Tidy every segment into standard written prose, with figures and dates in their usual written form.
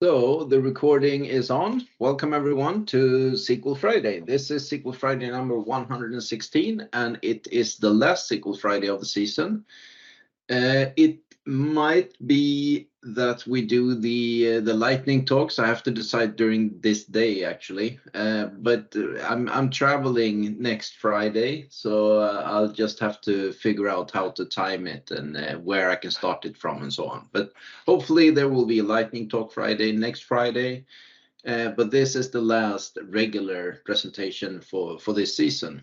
So the recording is on. Welcome everyone to SQL Friday. This is SQL Friday number 116, and it is the last SQL Friday of the season. It might be that we do the lightning talks. I have to decide during this day actually, but I'm traveling next Friday, so I'll just have to figure out how to time it and where I can start it from and so on. But hopefully there will be a lightning talk Friday next Friday. But this is the last regular presentation for this season.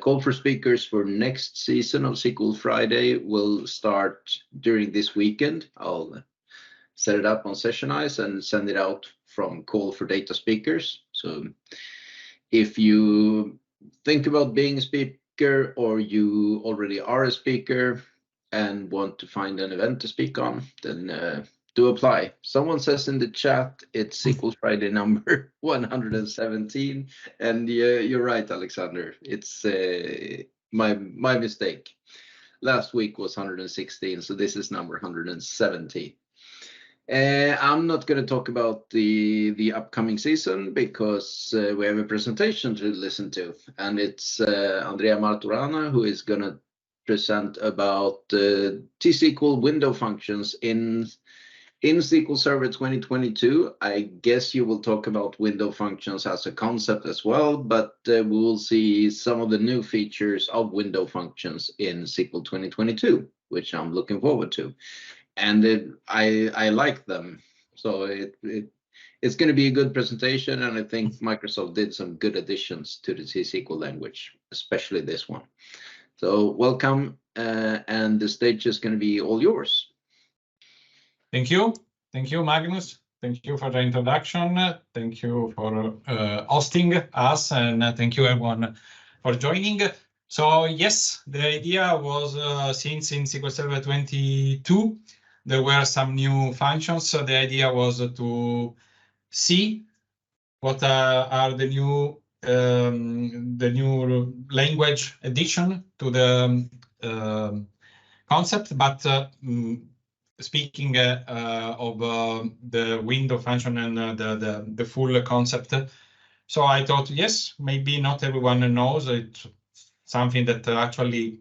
Call for speakers for next season of SQL Friday will start during this weekend. I'll set it up on Sessionize and send it out from Call for Data Speakers. So if you think about being a speaker or you already are a speaker and want to find an event to speak on, then do apply. Someone says in the chat it's SQL Friday number 117, and you're right, Alexander. It's my mistake. Last week was 116, so this is number 117. I'm not going to talk about the upcoming season because we have a presentation to listen to, and it's Andrea Martorana who is going to present about T-SQL window functions in SQL Server 2022. I guess you will talk about window functions as a concept as well, but we will see some of the new features of window functions in SQL 2022, which I'm looking forward to. And I like them. So it's going to be a good presentation, and I think Microsoft did some good additions to the T-SQL language, especially this one. So welcome, and the stage is going to be all yours. Thank you, Magnus. Thank you for the introduction. Thank you for hosting us, and thank you everyone for joining. So yes, the idea was since in SQL Server 22 there were some new functions. So the idea was to see what are the new language addition to the concept, but speaking of the window function and the full concept. So I thought, yes, maybe not everyone knows. It's something that actually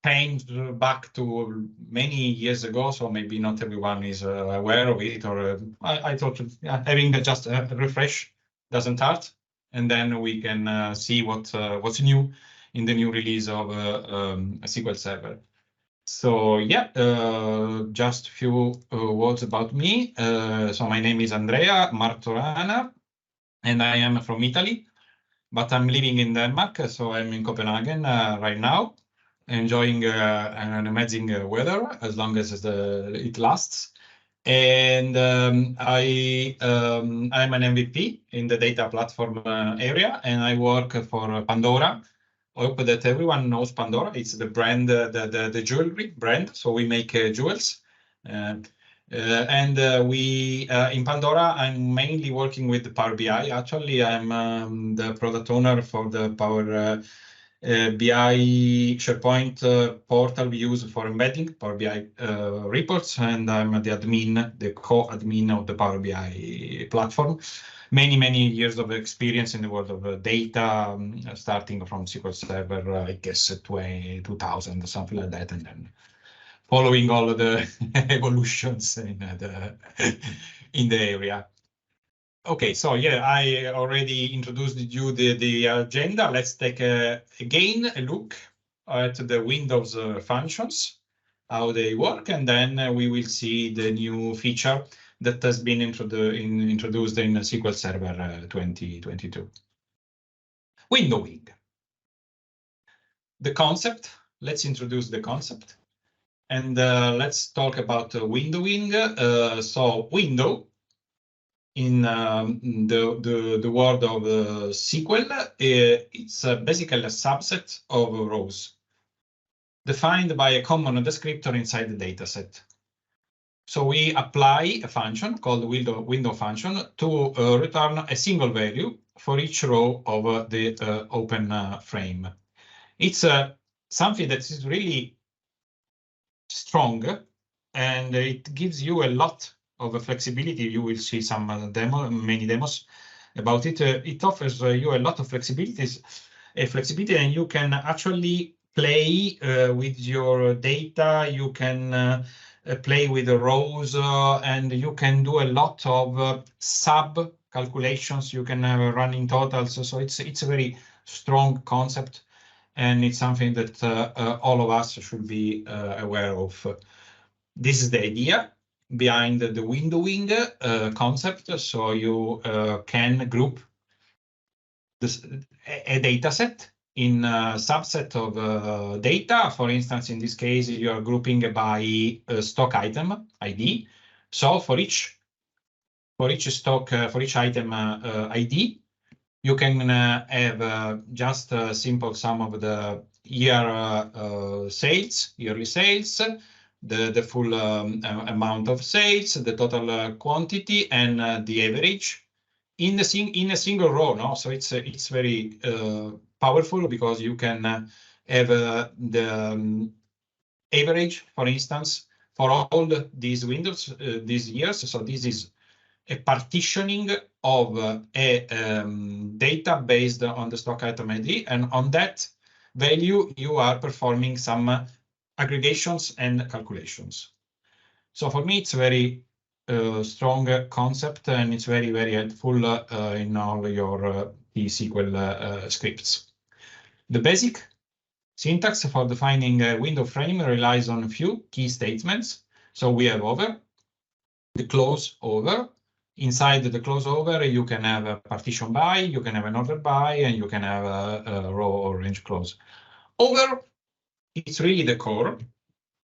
came back to many years ago, so maybe not everyone is aware of it, or I thought having just a refresh doesn't hurt, and then we can see what's new in the new release of SQL Server. So yeah, just a few words about me. So my name is Andrea Martorana, and I am from Italy, but I'm living in Denmark, so I'm in Copenhagen right now, enjoying an amazing weather as long as it lasts. And I'm an MVP in the data platform area, and I work for Pandora. I hope that everyone knows Pandora. It's the brand, the jewelry brand. So we make jewels. We in Pandora, I'm mainly working with the Power BI. Actually, I'm the product owner for the Power BI SharePoint portal we use for embedding Power BI reports, and I'm the admin, the co-admin of the Power BI platform. Many years of experience in the world of data, starting from SQL Server, I guess 2000, something like that, and then following all of the evolutions in the area. Okay, so yeah, I already introduced you the agenda. Let's take again a look at the Windows functions, how they work, and then we will see the new feature that has been introduced in SQL Server 2022. Windowing. The concept, let's introduce the concept. And let's talk about windowing. So window, in the world of SQL, it's basically a subset of rows defined by a common descriptor inside the dataset. So we apply a function called window function to return a single value for each row of the open frame. It's something that is really strong, and it gives you a lot of flexibility. You will see some many demos about it. It offers you a lot of flexibility, and you can actually play with your data. You can play with the rows, and you can do a lot of sub calculations. You can have running totals. So it's a very strong concept, and it's something that all of us should be aware of. This is the idea behind the windowing concept. So you can group a data set in a subset of data. For instance, in this case, you are grouping by stock item ID. So for each item ID, you can have just a simple sum of the yearly sales, the full amount of sales, the total quantity, and the average in a single row. No, so it's very powerful because you can have the average, for instance, for all these windows, these years. So this is a partitioning of a data based on the stock item ID, and on that value you are performing some aggregations and calculations. So for me, it's a very strong concept, and it's very, very helpful in all your T-SQL scripts. The basic syntax for defining a window frame relies on a few key statements. So we have over, the close over. Inside the close over, you can have a partition by, you can have an order by, and you can have a row or range close. Over, it's really the core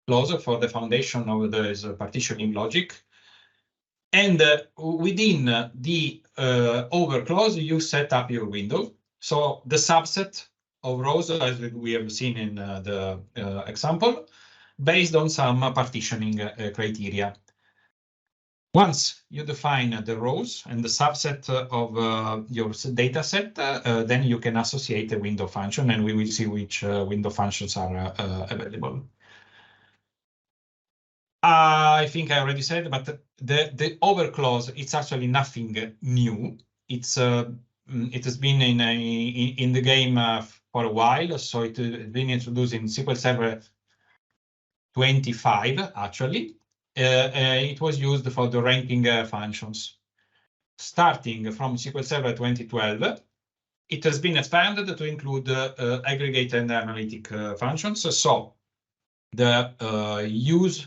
close for the foundation of this partitioning logic. And within the over clause, you set up your window. So the subset of rows, as we have seen in the example, based on some partitioning criteria. Once you define the rows and the subset of your data set, then you can associate a window function, and we will see which window functions are available. I think I already said, but the over clause, it's actually nothing new. It has been in the game for a while, so it has been introduced in SQL Server 25, actually. It was used for the ranking functions. Starting from SQL Server 2012, it has been expanded to include aggregate and analytic functions. So the use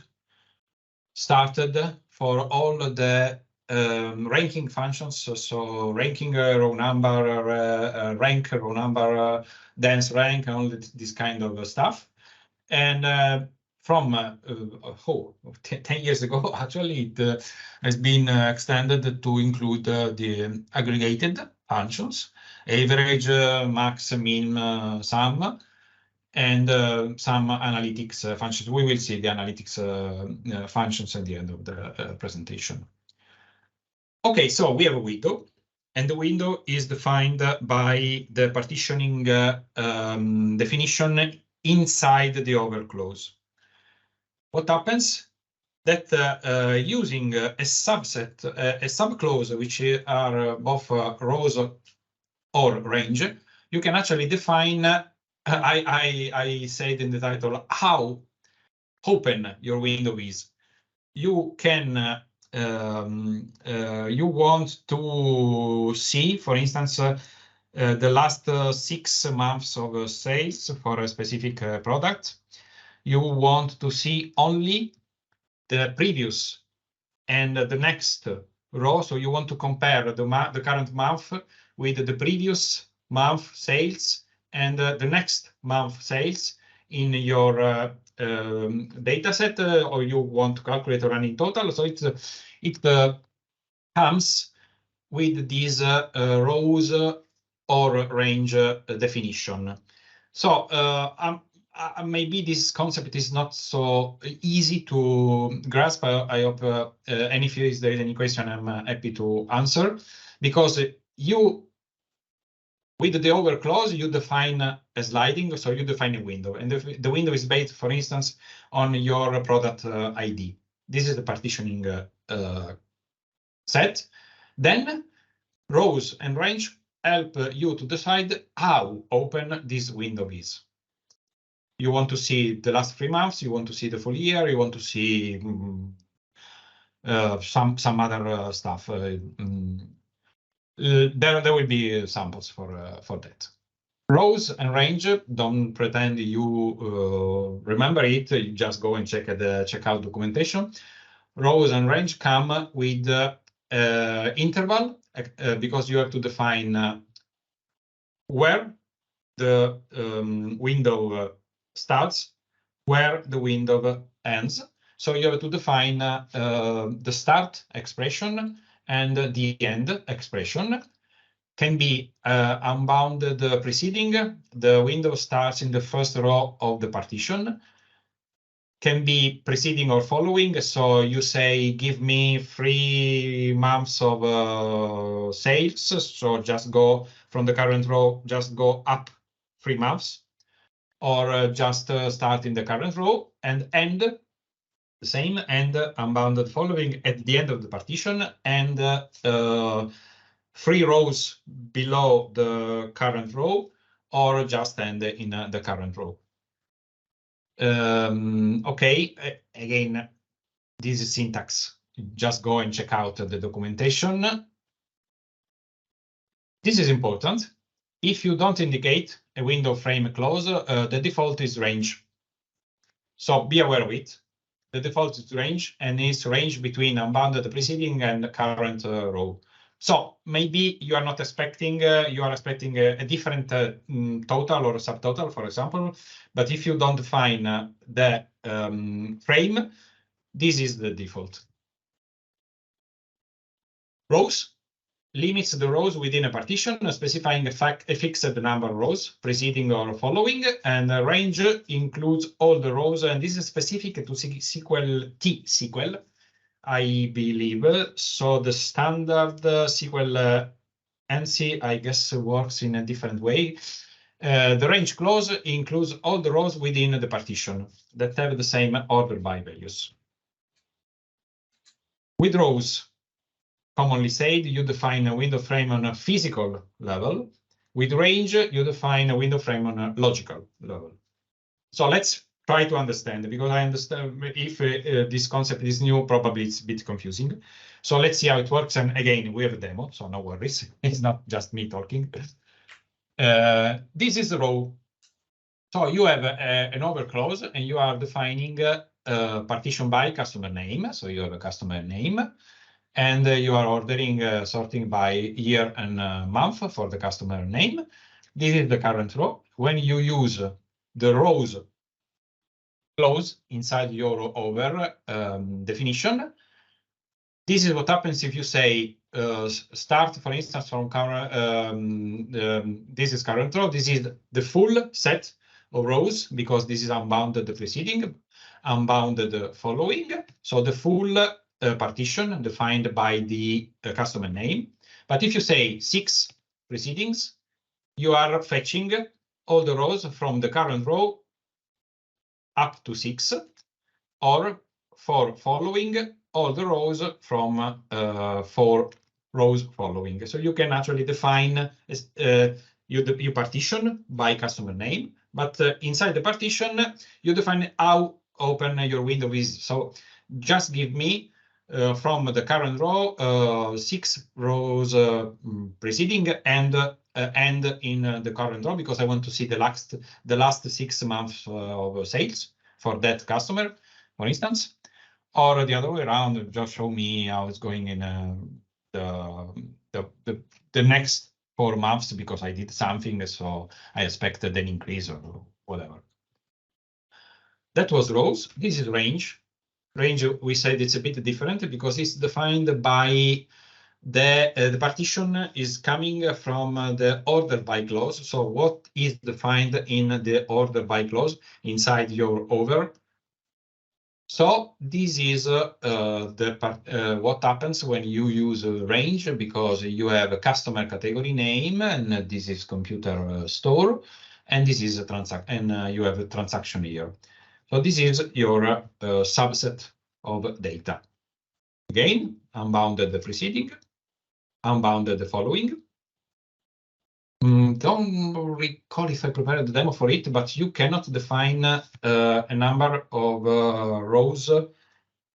started for all the ranking functions, so ranking row number, rank row number, dense rank, all this kind of stuff. And from 10 years ago, actually, it has been extended to include the aggregated functions, average, max, min, sum, and some analytics functions. We will see the analytics functions at the end of the presentation. Okay, so we have a window, and the window is defined by the partitioning definition inside the over clause. What happens? That using a subset, a subclause, which are both rows or range, you can actually define, I said in the title, how open your window is. You can, you want to see, for instance, the last 6 months of sales for a specific product. You want to see only the previous and the next row. So you want to compare the current month with the previous month sales and the next month sales in your data set, or you want to calculate a running total. So it comes with these rows or range definition. So maybe this concept is not so easy to grasp. I hope, and if there is any question, I'm happy to answer, because with the over clause, you define a sliding, so you define a window, and the window is based, for instance, on your product ID. This is the partitioning set. Then rows and range help you to decide how open this window is. You want to see the last 3 months, you want to see the full year, you want to see some other stuff. There will be samples for that. Rows and range, don't pretend you remember it, you just go and check the checkout documentation. Rows and range come with interval because you have to define where the window starts, where the window ends. So you have to define the start expression and the end expression. Can be unbounded preceding, the window starts in the first row of the partition. Can be preceding or following, so you say, give me 3 months of sales, so just go from the current row, just go up 3 months, or just start in the current row, and end the same, and unbounded following at the end of the partition, and 3 rows below the current row, or just end in the current row. Okay, again, this is syntax. Just go and check out the documentation. This is important. If you don't indicate a window frame close, the default is range. So be aware of it. The default is range, and it's range between unbounded preceding and current row. So maybe you are not expecting, you are expecting a different total or subtotal, for example. But if you don't define the frame, this is the default. Rows limits the rows within a partition, specifying a fixed number of rows, preceding or following, and range includes all the rows, and this is specific to T-SQL, I believe. So the standard SQL ANSI, I guess, works in a different way. The range clause includes all the rows within the partition that have the same order by values. With rows, commonly said, you define a window frame on a physical level. With range, you define a window frame on a logical level. So let's try to understand, because I understand if this concept is new, probably it's a bit confusing. So let's see how it works. And again, we have a demo, so no worries. It's not just me talking. This is the row. So you have an over clause, and you are defining partition by customer name. So you have a customer name, and you are ordering sorting by year and month for the customer name. This is the current row. When you use the rows clause inside your over definition, this is what happens if you say start, for instance, from current. This is current row. This is the full set of rows, because this is unbounded preceding, unbounded following. So the full partition defined by the customer name. But if you say 6 precedings, you are fetching all the rows from the current row up to 6, or for following all the rows from 4 rows following. So you can actually define you partition by customer name, but inside the partition you define how open your window is. So just give me from the current row 6 rows preceding and end in the current row, because I want to see the last 6 months of sales for that customer, for instance. Or the other way around, just show me how it's going in the next 4 months, because I did something, so I expected an increase or whatever. That was rows. This is range. Range, we said it's a bit different because it's defined by the partition is coming from the order by clause. So what is defined in the order by clause inside your over? So this is what happens when you use a range, because you have a customer category name, and this is computer store, and this is a transact, and you have a transaction here. So this is your subset of data. Again, unbounded the preceding, unbounded the following. Don't recall if I prepared the demo for it, but you cannot define a number of rows,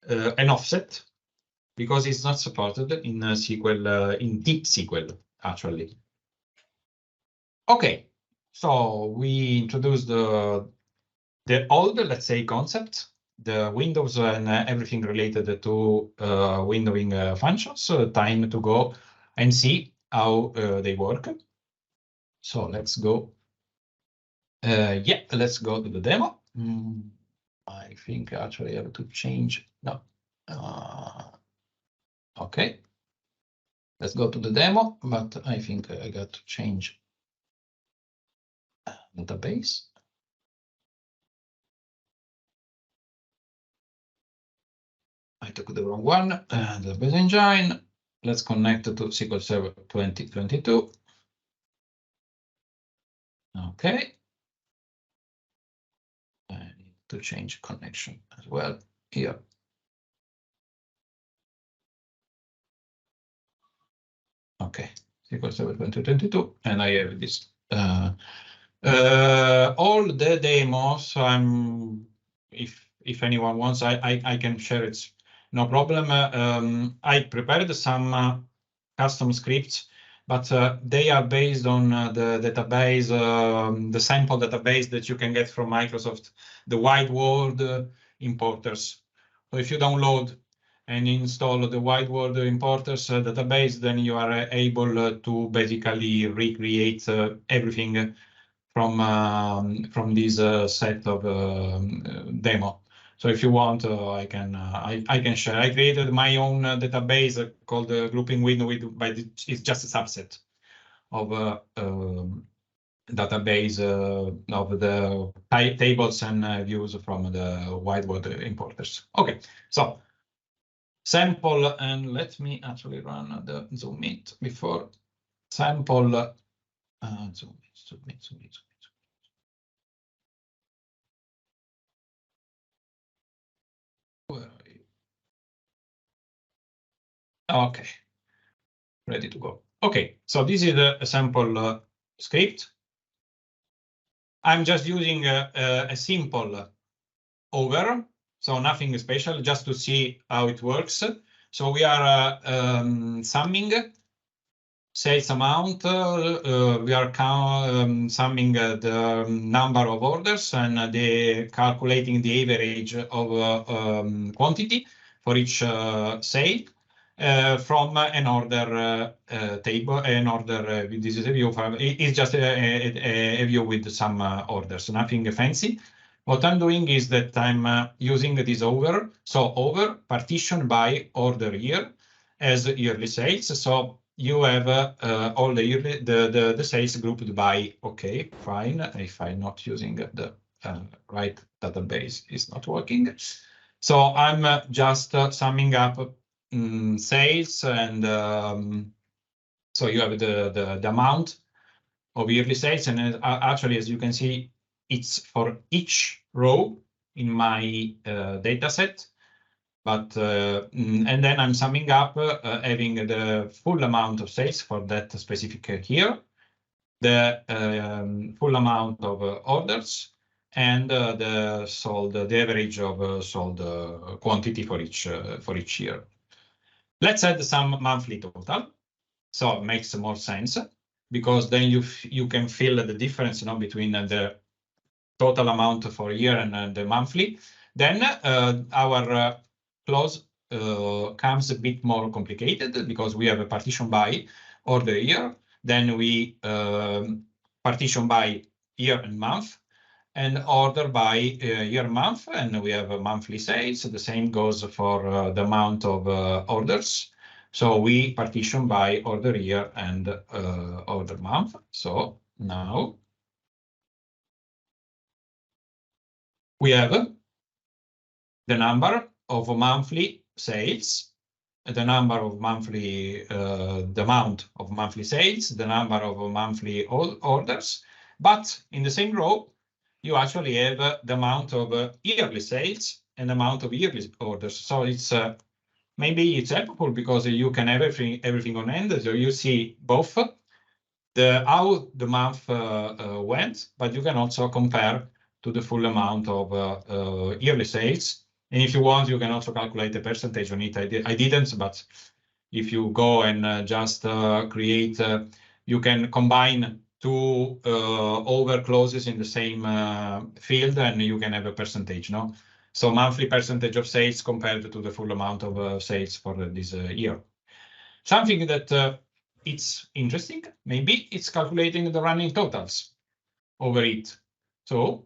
an offset, because it's not supported in SQL, in T-SQL, actually. Okay, so we introduced the old, let's say, concept, the windows and everything related to windowing functions. Time to go and see how they work. So let's go. Yeah, let's go to the demo. I think actually I have to change. No. Okay. Let's go to the demo, but I think I got to change database. I took the wrong one. Database engine. Let's connect to SQL Server 2022. Okay. I need to change connection as well here. Okay, SQL Server 2022, and I have this. All the demos, if anyone wants, I can share it, no problem. I prepared some custom scripts, but they are based on the database, the sample database that you can get from Microsoft, the wide world importers. So if you download and install the wide world importers database, then you are able to basically recreate everything from this set of demo. So if you want, I can share. I created my own database called grouping window, but it's just a subset of database of the tables and views from the wide world importers. Okay, so sample, and let me actually run the zoom it before sample. Zoom it. Where are you? Okay, ready to go. Okay, so this is a sample script. I'm just using a simple over, so nothing special, just to see how it works. So we are summing sales amount. We are summing the number of orders and calculating the average of quantity for each sale from an order table. An order. This is a view from. It's just a view with some orders, nothing fancy. What I'm doing is that I'm using this over. So over partition by order year as yearly sales. So you have all the yearly the sales grouped by. Okay, fine. If I'm not using the right database, it's not working. So I'm just summing up sales, and so you have the amount of yearly sales, and actually, as you can see, it's for each row in my data set. But and then I'm summing up, having the full amount of sales for that specific year, the full amount of orders, and the average of sold quantity for each year. Let's add some monthly total, so it makes more sense, because then you can feel the difference, between the total amount for a year and the monthly. Then our clause comes a bit more complicated, because we have a partition by order year, then we partition by year and month, and order by year month, and we have a monthly sales. The same goes for the amount of orders. So we partition by order year and order month. So now we have the number of monthly sales, the number of monthly, the amount of monthly sales, the number of monthly orders, but in the same row, you actually have the amount of yearly sales and the amount of yearly orders. So it's maybe it's helpful because you can have everything on end. So you see both how the month went, but you can also compare to the full amount of yearly sales. And if you want, you can also calculate the percentage on it. I didn't, but if you go and just create, you can combine two over clauses in the same field, and you can have a percentage, no? So monthly percentage of sales compared to the full amount of sales for this year. Something that it's interesting, maybe it's calculating the running totals over it. So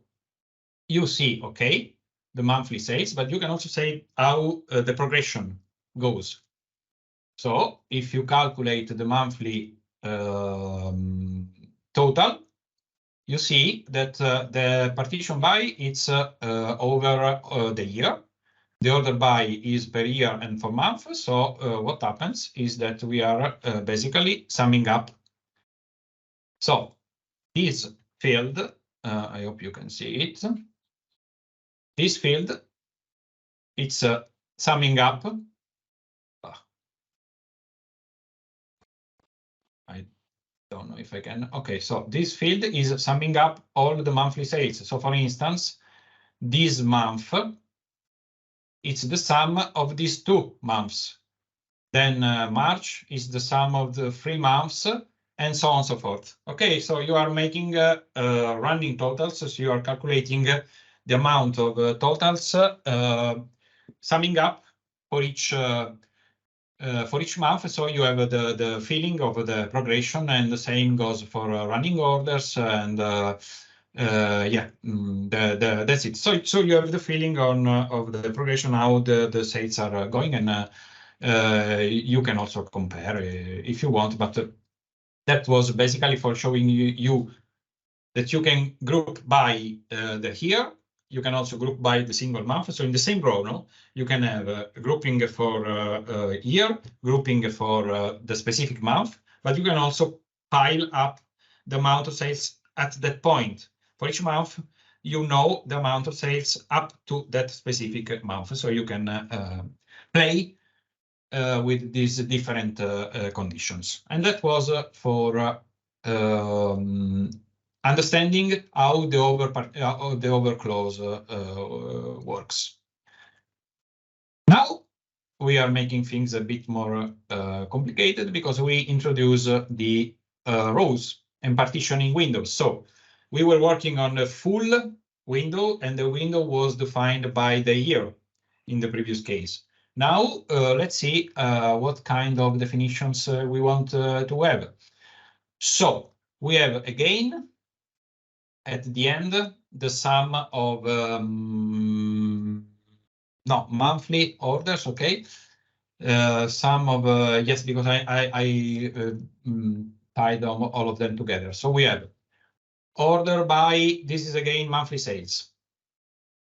you see, okay, the monthly sales, but you can also say how the progression goes. So if you calculate the monthly total, you see that the partition by it's over the year. The order by is per year and for month. So what happens is that we are basically summing up. So this field, I hope you can see it. This field, it's summing up. I don't know if I can. Okay, so this field is summing up all the monthly sales. So for instance, this month, it's the sum of these 2 months. Then March is the sum of the 3 months, and so on and so forth. Okay, so you are making running totals. So you are calculating the amount of totals summing up for each month. So you have the feeling of the progression, and the same goes for running orders. And yeah, that's it. So you have the feeling on of the progression, how the sales are going, and you can also compare if you want, but that was basically for showing you that you can group by the year. You can also group by the single month. So in the same row, no, you can have a grouping for year, grouping for the specific month, but you can also pile up the amount of sales at that point. For each month, you know the amount of sales up to that specific month. So you can play with these different conditions. And that was for understanding how the over clause works. Now we are making things a bit more complicated because we introduce the rows and partitioning windows. So we were working on a full window, and the window was defined by the year in the previous case. Now let's see what kind of definitions we want to have. So we have again at the end the sum of monthly orders. Okay, sum of yes, because I tied all of them together. So we have order by, this is again monthly sales.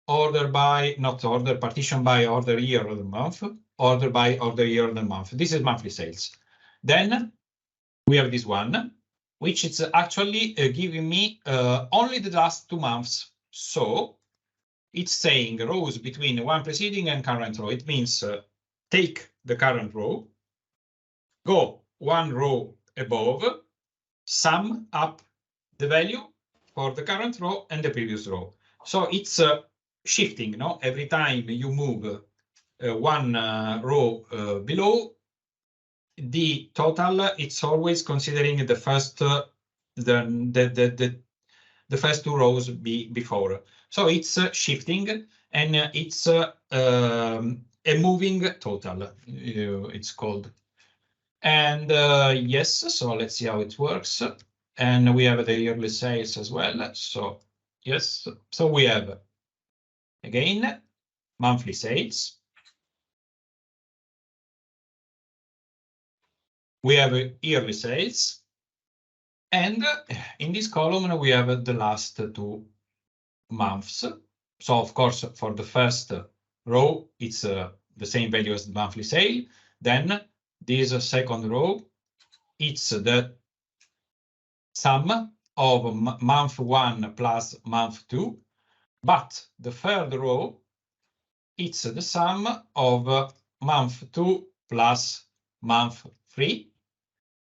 Order by, not order, partition by order year of the month, order by order year of the month. This is monthly sales. Then we have this one, which is actually giving me only the last 2 months. So it's saying rows between one preceding and current row. It means take the current row, go 1 row above, sum up the value for the current row and the previous row. So it's shifting, no? Every time you move 1 row below, the total, it's always considering the first the first 2 rows before. So it's shifting, and it's a moving total, it's called. And yes, so let's see how it works. And we have the yearly sales as well. So yes, so we have again monthly sales. We have yearly sales. And in this column, we have the last 2 months. So of course, for the first row, it's the same value as the monthly sale. Then this second row, it's the sum of month 1 plus month 2. But the third row, it's the sum of month 2 plus month 3,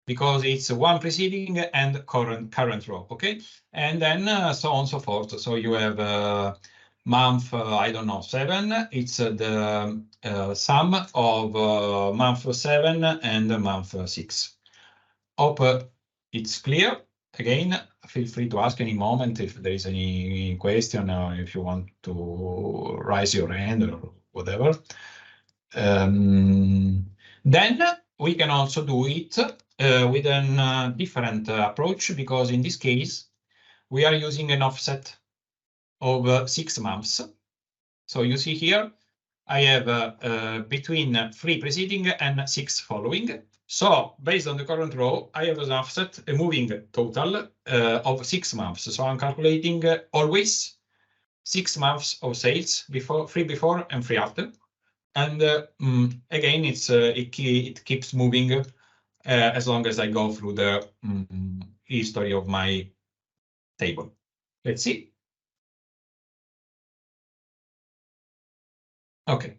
because it's one preceding and current row, okay? And then so on and so forth. So you have month, I don't know, 7. It's the sum of month 7 and month 6. Hope it's clear. Again, feel free to ask any moment if there is any question or if you want to raise your hand or whatever. Then we can also do it with a different approach, because in this case, we are using an offset of 6 months. So you see here, I have between 3 preceding and 6 following. So based on the current row, I have an offset, a moving total of 6 months. So I'm calculating always 6 months of sales, 3 before and 3 after. And again, it keeps moving as long as I go through the history of my table. Let's see. Okay.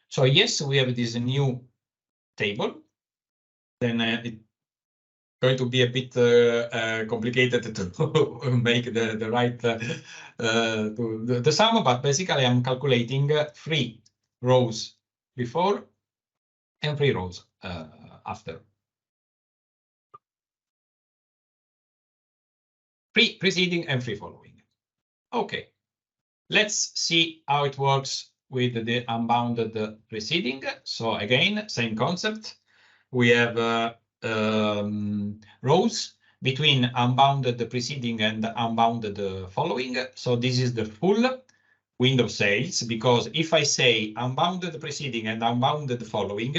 So yes, we have this new table. Then it's going to be a bit complicated to make the right to the sum, but basically I'm calculating 3 rows before and 3 rows after. 3 preceding and 3 following. Okay, let's see how it works with the unbounded preceding. So again, same concept. We have rows between unbounded preceding and unbounded following. So this is the full window sales, because if I say unbounded preceding and unbounded following,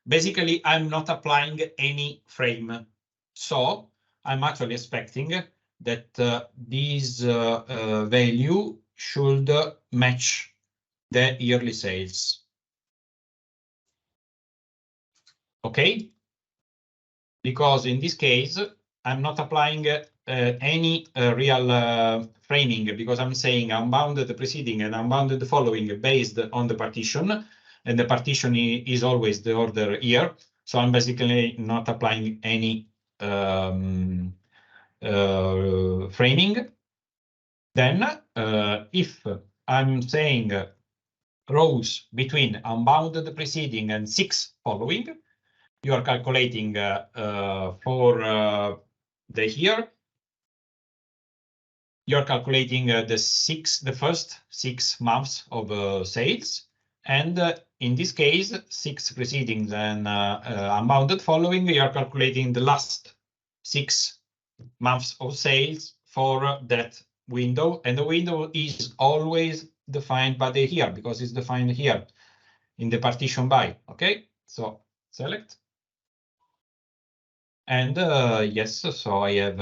basically I'm not applying any frame. So I'm actually expecting that this value should match the yearly sales. Okay? Because in this case, I'm not applying any real framing, because I'm saying unbounded preceding and unbounded following based on the partition, and the partition is always the order here. So I'm basically not applying any framing. Then if I'm saying rows between unbounded preceding and 6 following, you are calculating for the year, you're calculating the first 6 months of sales, and in this case, 6 preceding and unbounded following, you are calculating the last 6 months of sales for that window, and the window is always defined by the year, because it's defined here in the partition by. Okay, so select. And yes, so I have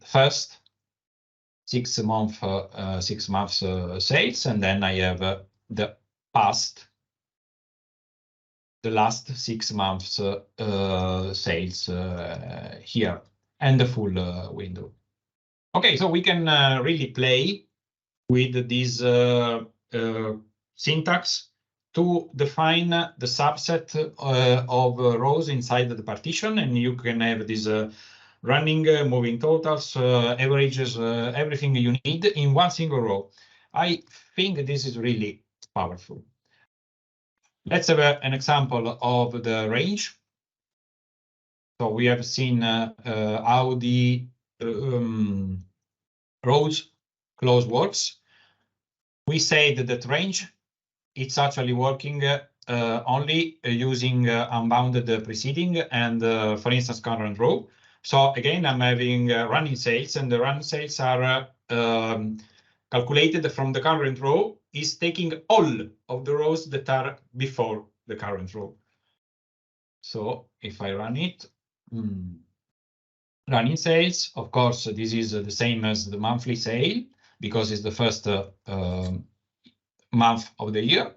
first 6 months sales, and then I have the last 6 months sales here, and the full window. Okay, so we can really play with this syntax to define the subset of rows inside the partition, and you can have this running, moving totals, averages, everything you need in one single row. I think this is really powerful. Let's have an example of the range. So we have seen how the rows clause works. We say that range, it's actually working only using unbounded preceding and, for instance, current row. So again, I'm having running sales, and the running sales are calculated from the current row, is taking all of the rows that are before the current row. So if I run it, running sales, of course, this is the same as the monthly sale, because it's the first month of the year.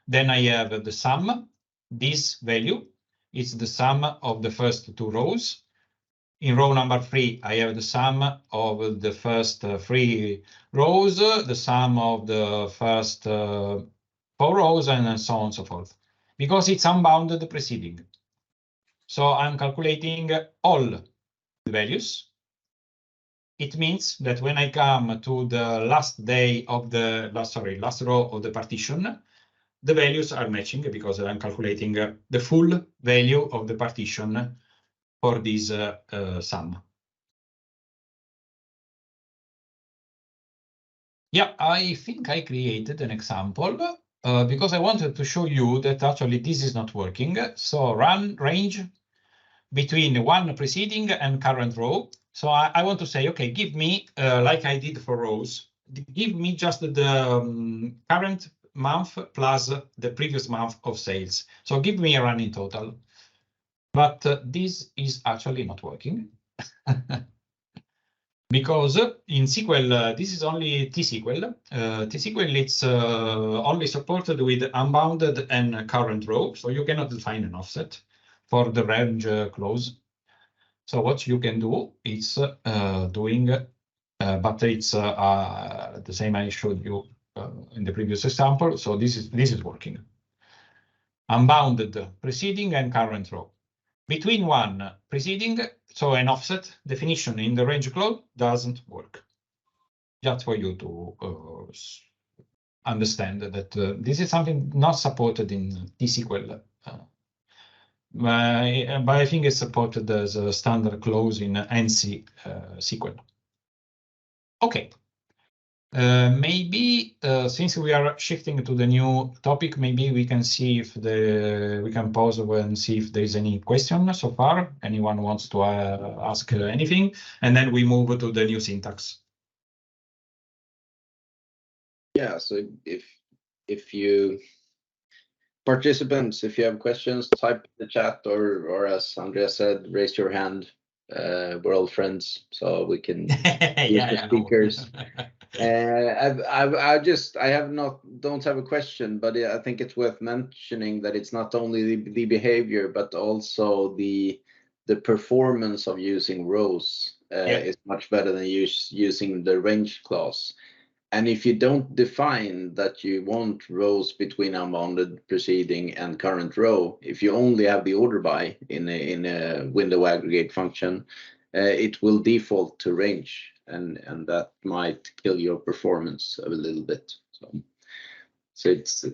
Then I have the sum. This value is the sum of the first 2 rows. In row number 3, I have the sum of the first 3 rows, the sum of the first for rows and so on and so forth, because it's unbounded preceding. So I'm calculating all the values. It means that when I come to the last day of the last row of the partition, the values are matching because I'm calculating the full value of the partition for this sum. Yeah, I think I created an example because I wanted to show you that actually this is not working. So run range between one preceding and current row. So I want to say, okay, give me, like I did for rows, give me just the current month plus the previous month of sales. So give me a running total. But this is actually not working. Because in SQL, this is only T-SQL. T-SQL, it's only supported with unbounded and current row, so you cannot define an offset for the range clause. So what you can do is doing, but it's the same I showed you in the previous example. So this is working. Unbounded preceding and current row. Between one preceding, so an offset definition in the range clause doesn't work. Just for you to understand that this is something not supported in T-SQL. But I think it's supported as a standard clause in ANSI SQL. Okay. Maybe since we are shifting to the new topic, maybe we can see if we can pause and see if there is any question so far. Anyone wants to ask anything, and then we move to the new syntax. Yeah. So if you participants, if you have questions, type in the chat, or as Andrea said, raise your hand. We're all friends, so we can use the speakers. Don't have a question, but I think it's worth mentioning that it's not only the behavior, but also the performance of using rows is much better than using the range clause. And if you don't define that you want rows between unbounded preceding and current row, if you only have the order by in a window aggregate function, it will default to range, and that might kill your performance a little bit. So it's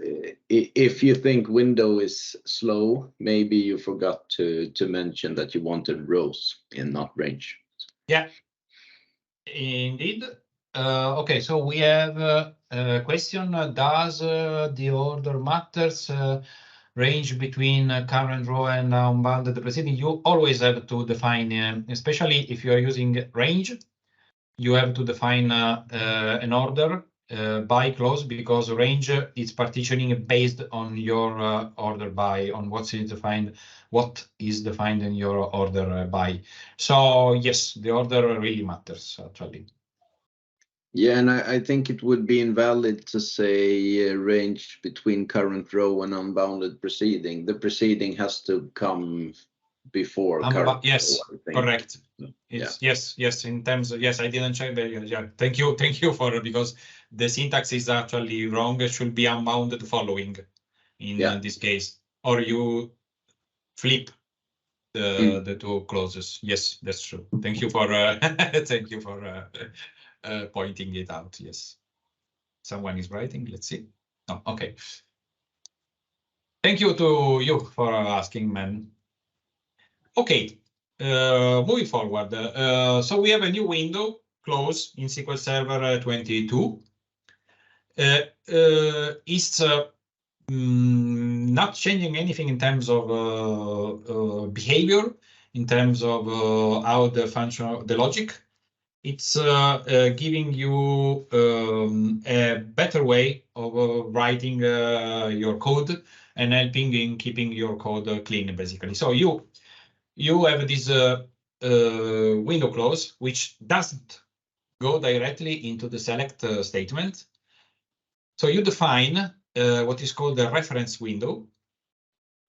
if you think window is slow, maybe you forgot to mention that you wanted rows and not range. Yeah, indeed. Okay, so we have a question. Does the order matters range between current row and unbounded preceding? You always have to define, especially if you are using range, you have to define an order by clause, because range is partitioning based on your order by, on what is defined in your order by. So yes, the order really matters actually. Yeah, and I think it would be invalid to say range between current row and unbounded preceding. The preceding has to come before current yes, row, correct. Yes. In terms of, yes, I didn't check that. Yeah, thank you for, because the syntax is actually wrong. It should be unbounded following in this case, or you flip the two clauses. Yes, that's true. Thank you for thank you for pointing it out. Yes, someone is writing. Let's see. Oh, okay. Thank you to you for asking, man. Okay, moving forward. So we have a new window close in SQL Server 22. It's not changing anything in terms of behavior, in terms of how the function, the logic. It's giving you a better way of writing your code and helping in keeping your code clean, basically. So you have this window clause, which doesn't go directly into the select statement. So you define what is called the reference window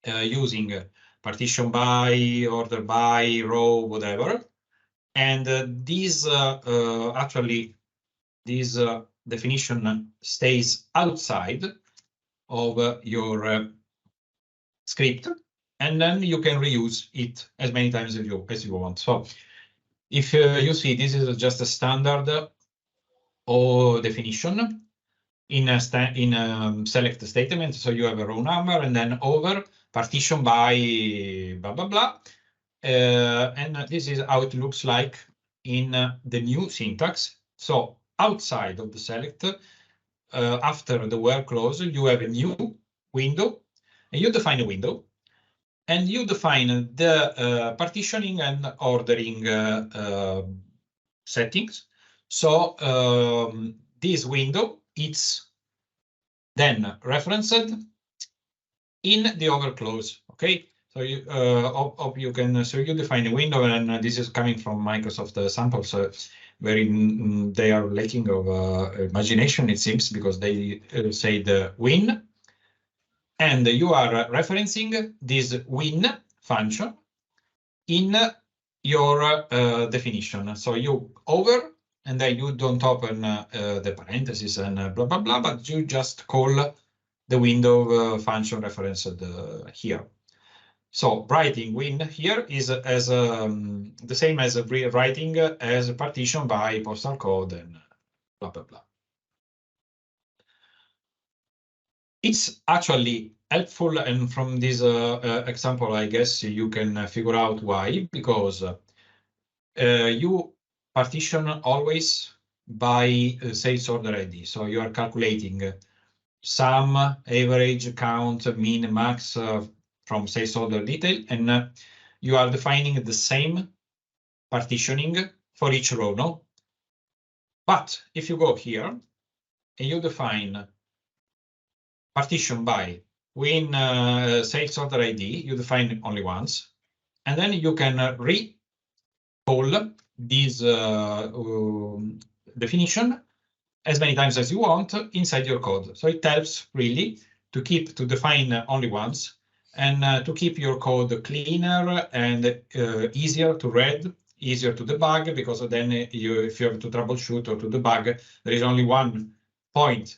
using partition by, order by, row, whatever. And this definition stays outside of your script, and then you can reuse it as many times as you want. So if you see, this is just a standard or definition in a select statement. So you have a row number and then over partition by blah blah blah, and this is how it looks like in the new syntax. So outside of the select, after the where clause, you have a new window, and you define a window, and you define the partitioning and ordering settings. So this window, it's then referenced in the over clause. Okay, so you can you define a window, and this is coming from Microsoft samples, where they are lacking of imagination, it seems, because they say the win, and you are referencing this win function in your definition. So you over, and then you don't open the parentheses and blah blah blah, but you just call the window function referenced here. So writing win here is as the same as writing as a partition by postal code and blah blah blah. It's actually helpful, and from this example, I guess you can figure out why, because you partition always by sales order ID. So you are calculating sum, average, count, mean, max from sales order detail, and you are defining the same partitioning for each row, no? But if you go here and you define partition by win sales order ID, you define it only once, and then you can recall this definition as many times as you want inside your code. So it helps really to define only once, and to keep your code cleaner and easier to read, easier to debug, because then if you have to troubleshoot or to debug, there is only one point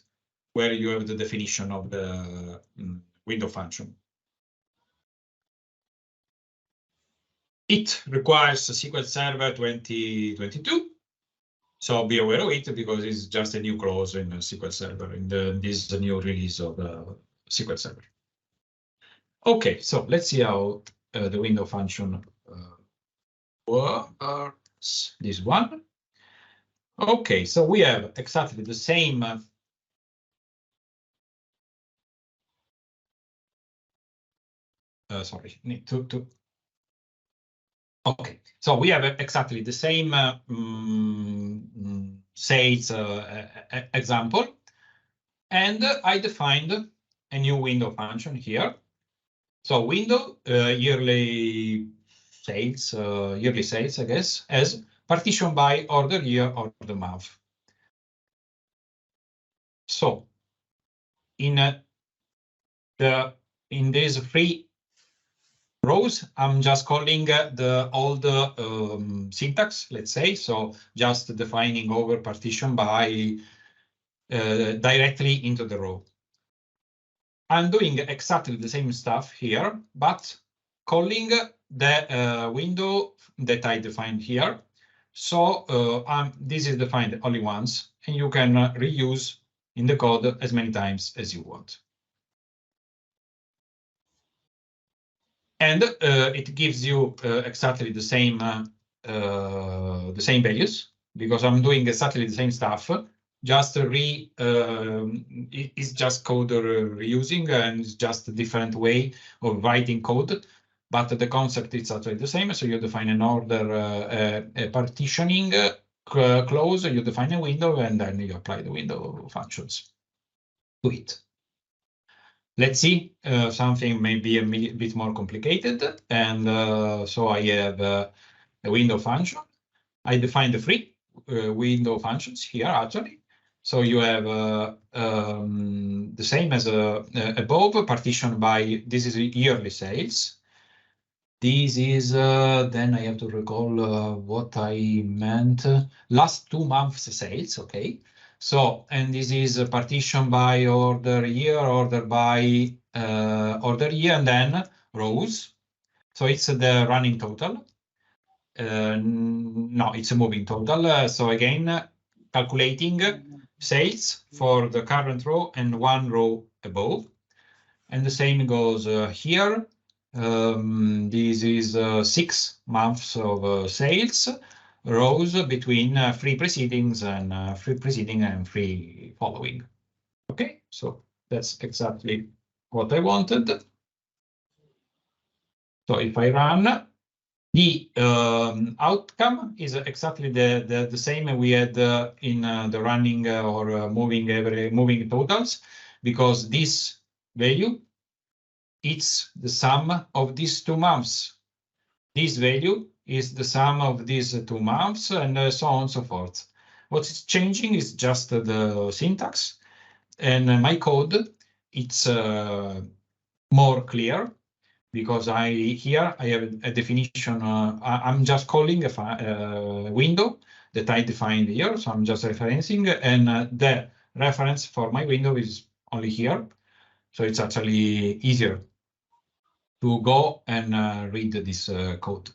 where you have the definition of the window function. It requires a SQL Server 2022. So be aware of it, because it's just a new clause in SQL Server, in this new release of SQL Server. Okay, so let's see how the window function works. This one. Okay, so we have exactly the same sorry, need to. Okay, so we have exactly the same sales example, and I defined a new window function here. So window yearly sales, I guess, as partition by order year or the month. So in these three rows, I'm just calling all the syntax, let's say, so just defining over partition by directly into the row. I'm doing exactly the same stuff here, but calling the window that I defined here. So this is defined only once, and you can reuse in the code as many times as you want. And it gives you exactly the same values, because I'm doing exactly the same stuff. Just it's just code reusing, and it's just a different way of writing code, but the concept is actually the same. So you define an order, a partitioning clause, you define a window, and then you apply the window functions to it. Let's see something maybe a bit more complicated. And so I have a window function. I define the three window functions here, actually. So you have the same as above, partition by, this is yearly sales. This is, then I have to recall what I meant, last 2 months sales, okay. So, and this is a partition by order year, order by order year, and then rows. So it's the running total. No, it's a moving total. So again, calculating sales for the current row and one row above. And the same goes here. This is 6 months of sales, rows between 3 precedings and 3 preceding and 3 following. Okay, so that's exactly what I wanted. So if I run, the outcome is exactly the same we had in the running or moving totals, because this value, it's the sum of these 2 months. This value is the sum of these 2 months, and so on and so forth. What's changing is just the syntax, and my code, it's more clear, because here I have a definition. I'm just calling a window that I defined here, so I'm just referencing, and the reference for my window is only here, so it's actually easier to go and read this code.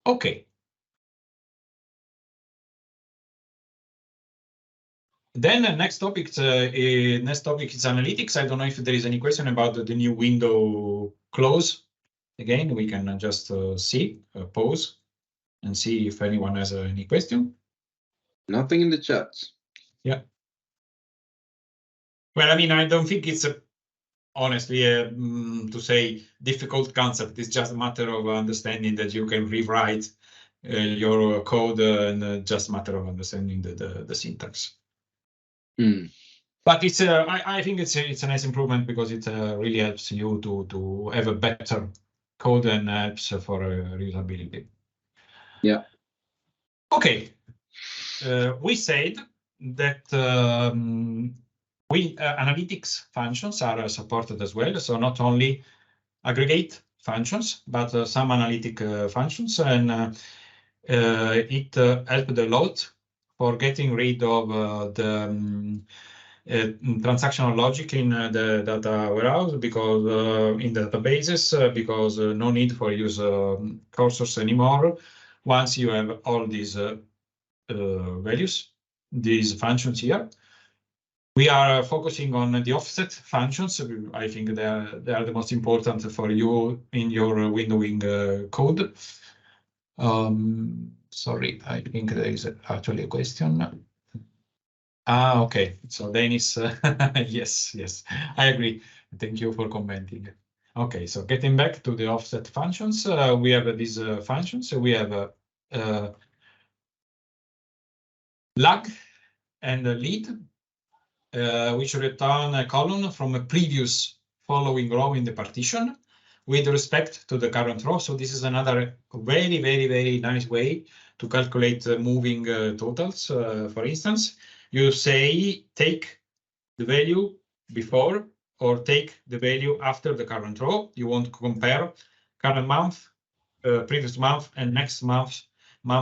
Okay. Then next topic is analytics. I don't know if there is any question about the new window close. Again, we can just pause and see if anyone has any question. Nothing in the chat. Yeah. Well, I mean, I don't think it's honestly to say difficult concept. It's just a matter of understanding that you can rewrite your code, and just a matter of understanding the syntax. But it's I think it's a nice improvement, because it really helps you to have a better code and helps for reusability. Yeah. Okay. We said that analytics functions are supported as well. So not only aggregate functions, but some analytic functions, and it helped a lot for getting rid of the transactional logic in the data warehouse, because in the databases, because no need for use cursors anymore. Once you have all these values, these functions here, we are focusing on the offset functions. I think they are the most important for you in your windowing code. Sorry, I think there is actually a question. Okay, so Dennis, yes, I agree. Thank you for commenting. Okay, so getting back to the offset functions, we have these functions. So we have lag and lead, which return a column from a previous following row in the partition with respect to the current row. So this is another very, very, very nice way to calculate moving totals. For instance, you say take the value before or take the value after the current row. You want to compare current month, previous month, and next month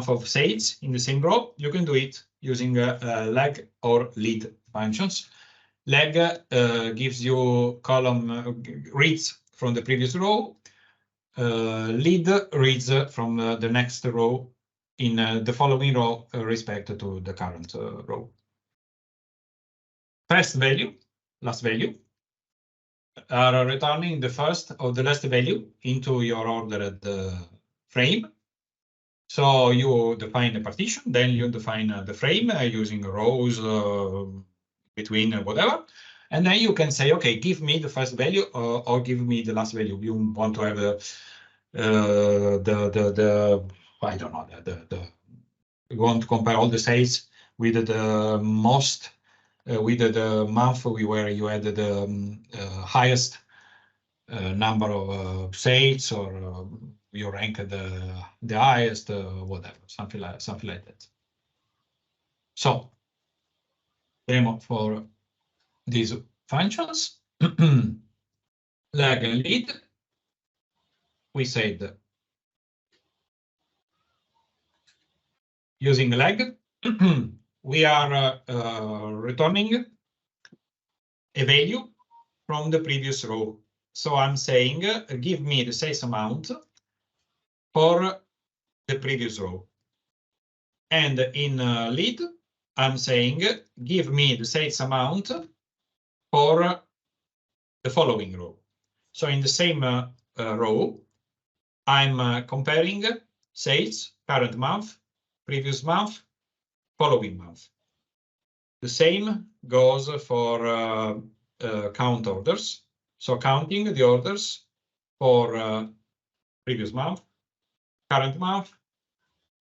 of sales in the same row. You can do it using lag or lead functions. Lag gives you column reads from the previous row. Lead reads from the next row in the following row respect to the current row. First value, last value are returning the first or the last value into your ordered frame. So you define the partition, then you define the frame using rows between whatever. And then you can say, okay, give me the first value or give me the last value. You want to have I don't know, you want to compare all the sales with the most, with the month where you had the highest number of sales, or you rank the highest, whatever, something like that. So demo for these functions, lag and lead. We said using leg, we are returning a value from the previous row. So I'm saying, give me the sales amount for the previous row. And in lead, I'm saying, give me the sales amount for the following row. So in the same row, I'm comparing sales, current month, previous month, following month. The same goes for count orders. So counting the orders for previous month, current month,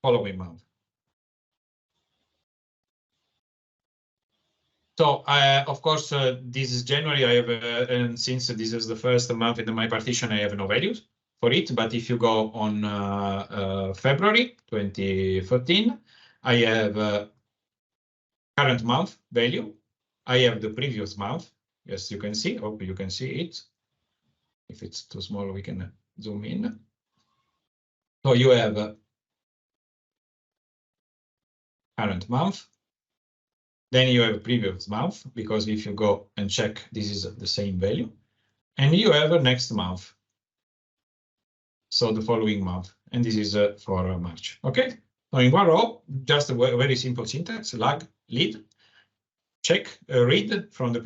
following month. So of course, this is January. I have, and since this is the first month in my partition, I have no values for it. But if you go on February 2014, I have current month value. I have the previous month. Yes, you can see. Hope you can see it. If it's too small, we can zoom in. So you have current month. Then you have previous month, because if you go and check, this is the same value. And you have next month. So the following month. And this is for March. Okay. So in one row, just a very simple syntax, lag, lead, check, read from the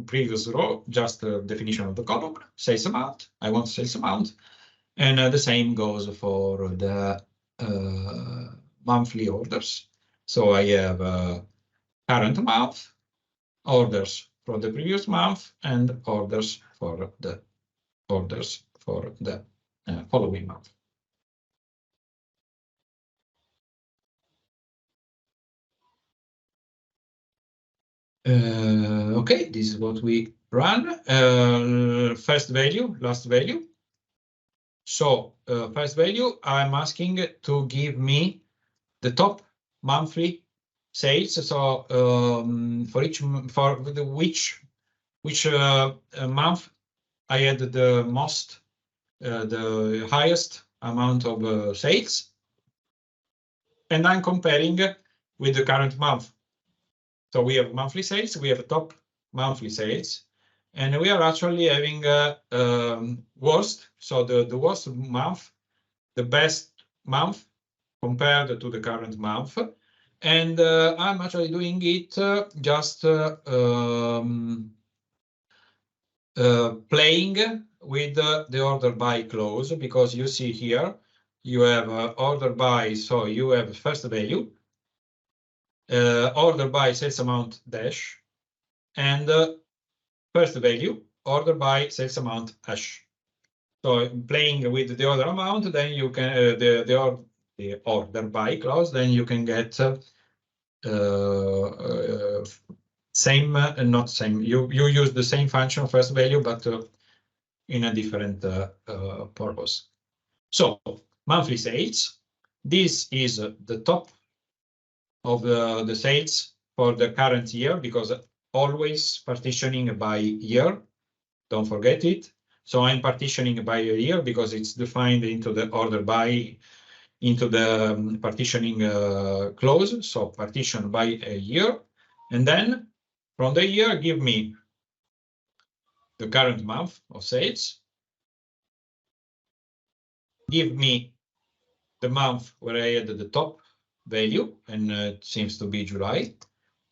previous row, just the definition of the column, sales amount. I want sales amount. And the same goes for the monthly orders. So I have current month, orders for the previous month, and orders for the following month. Okay, this is what we run. First value, last value. So first value, I'm asking to give me the top monthly sales. So for which month I had the most, the highest amount of sales, and I'm comparing with the current month. So we have monthly sales, we have top monthly sales, and we are actually having worst. So the worst month, the best month compared to the current month. And I'm actually doing it just playing with the order by clause, because you see here, you have order by, so you have first value, order by sales amount dash, and first value, order by sales amount hash. So playing with the order amount, then you can the order by clause, then you can get same, not same. You use the same function first value, but in a different purpose. So monthly sales. This is the top of the sales for the current year, because always partitioning by year. Don't forget it. So I'm partitioning by a year because it's defined into the order by, into the partitioning clause. So partition by a year. And then from the year, give me the current month of sales. Give me the month where I had the top value, and it seems to be July.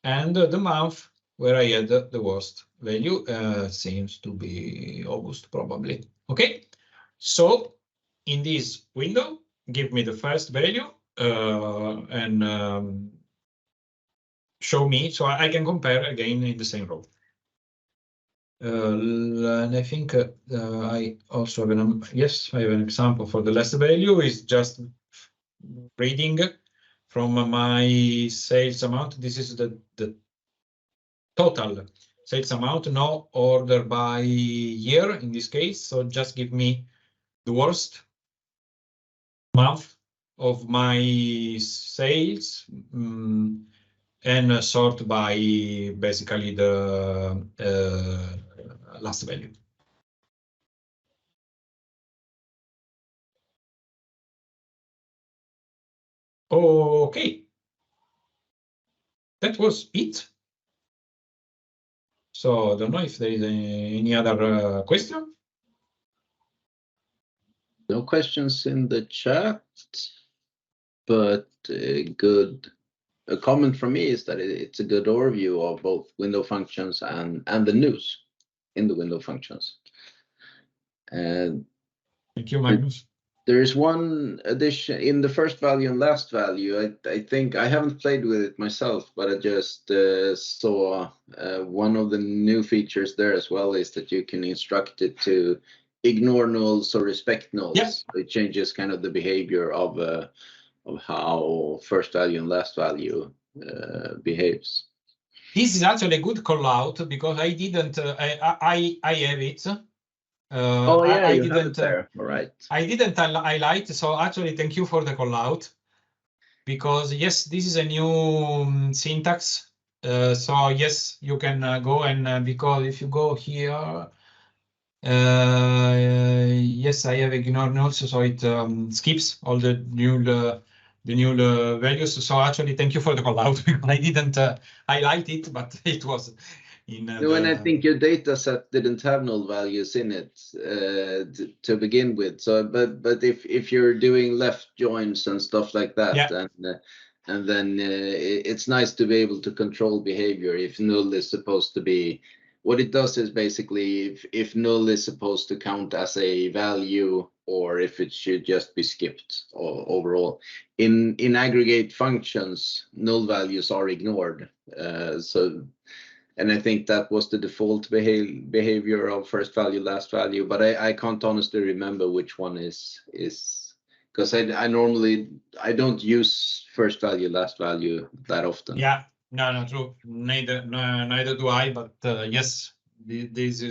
And the month where I had the worst value seems to be August, probably. Okay, so in this window, give me the first value and show me, so I can compare again in the same row. And I think I also have yes, I have an example for the last value. Is just reading from my sales amount. This is the total sales amount, no order by year in this case. So just give me the worst month of my sales and sort by basically the last value. Okay, that was it. So I don't know if there is any other question. No questions in the chat, but a comment from me is that it's a good overview of both window functions and the news in the window functions. And thank you, Magnus. There is one addition in the first value and last value. I think I haven't played with it myself, but I just saw one of the new features there as well is that you can instruct it to ignore nulls or respect nulls. Yeah. It changes kind of the behavior of how first value and last value behaves. This is actually a good call out because I didn't. I have it. Oh yeah, I you didn't. have it there. All right. I didn't highlight. So actually, thank you for the call out because yes, this is a new syntax. So yes, you can go and because if you go here, yes, I have ignore nulls, so it skips all the new values. So actually, thank you for the call out. I didn't highlight it, but it was in. No, and I think your data set didn't have null values in it to begin with. So, but if you're doing left joins and stuff like that, Yeah. and then it's nice to be able to control behavior if null is supposed to be. What it does is basically if null is supposed to count as a value or if it should just be skipped overall. In aggregate functions, null values are ignored. And I think that was the default behavior of first value, last value, but I can't honestly remember which one is because I normally don't use first value, last value that often. Yeah, no, true. Neither do I. But yes, this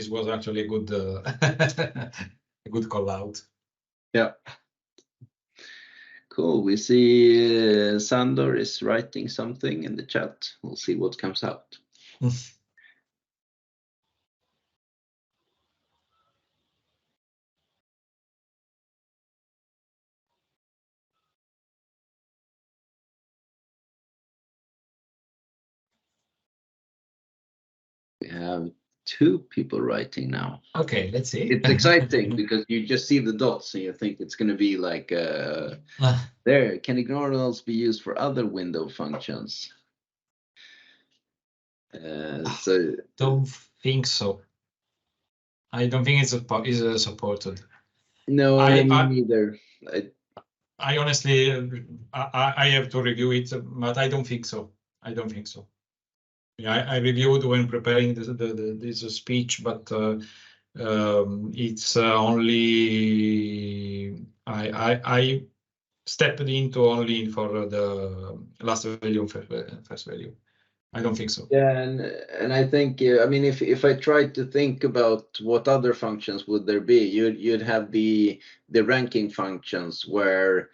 was actually a good a good call out. Yeah. Cool. We see Sandor is writing something in the chat. We'll see what comes out. We have 2 people writing now. Okay, let's see. It's exciting because you just see the dots and you think it's going to be like there. Can ignore nulls be used for other window functions? So don't think so. I don't think it's supported. No, I mean neither. I honestly, I have to review it, but I don't think so. I don't think so. Yeah, I reviewed when preparing this speech, but it's only I stepped into only for the last value and first value. I don't think so. Yeah, and I think I mean if I tried to think about what other functions would there be, you'd have the ranking functions where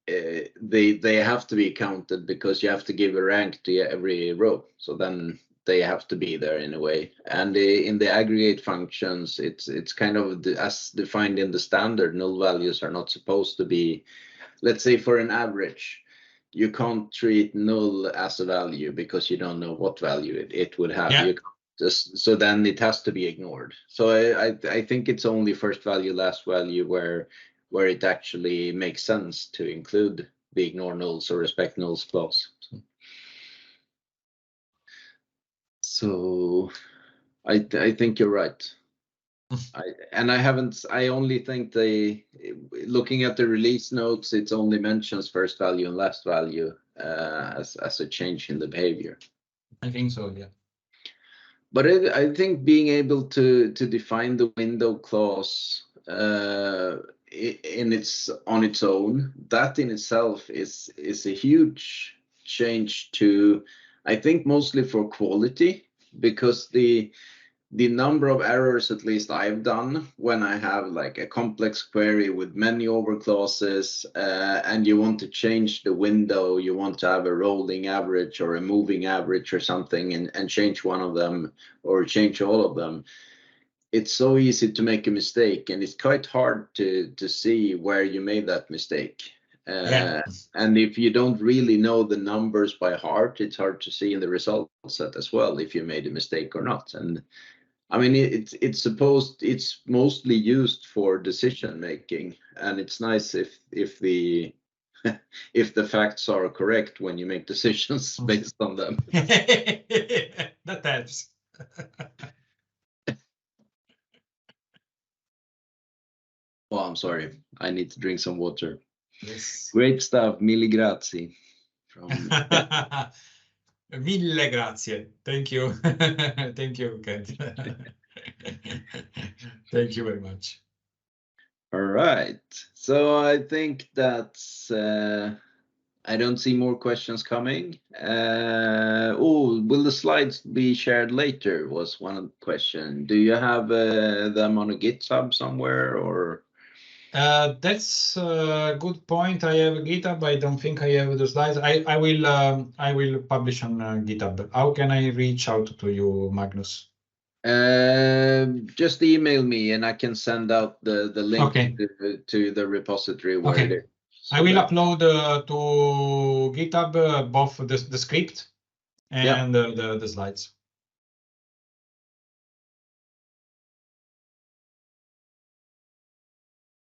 they have to be counted because you have to give a rank to every row. So then they have to be there in a way. And in the aggregate functions, it's kind of as defined in the standard. Null values are not supposed to be. Let's say for an average, you can't treat null as a value because you don't know what value it would have. Yeah. So then it has to be ignored. So I think it's only first value, last value where it actually makes sense to include the ignore nulls or respect nulls clause. So I think you're right. I only think looking at the release notes, it only mentions first value and last value as a change in the behavior. I think so, yeah. But I think being able to define the window clause on its own, that in itself is a huge change to, I think, mostly for quality, because the number of errors, at least I've done, when I have like a complex query with many overclauses and you want to change the window, you want to have a rolling average or a moving average or something and change one of them or change all of them. It's so easy to make a mistake, and it's quite hard to see where you made that mistake. And if you don't really know the numbers by heart, it's hard to see in the result set as well if you made a mistake or not. And I mean, it's mostly used for decision making, and it's nice if the if the facts are correct when you make decisions based on them. That helps. Oh, I'm sorry. I need to drink some water. Yes. Great stuff. Mille grazie. Mille grazie. Thank you. Thank you, Kent. Thank you very much. All right. So I think that's I don't see more questions coming. Will the slides be shared later? Was one question. Do you have them on a GitHub somewhere or? That's a good point. I have GitHub. I don't think I have the slides. I will publish on GitHub. How can I reach out to you, Magnus? Just email me and I can send out the link to the repository where it is. So I will upload to GitHub both the script and the slides.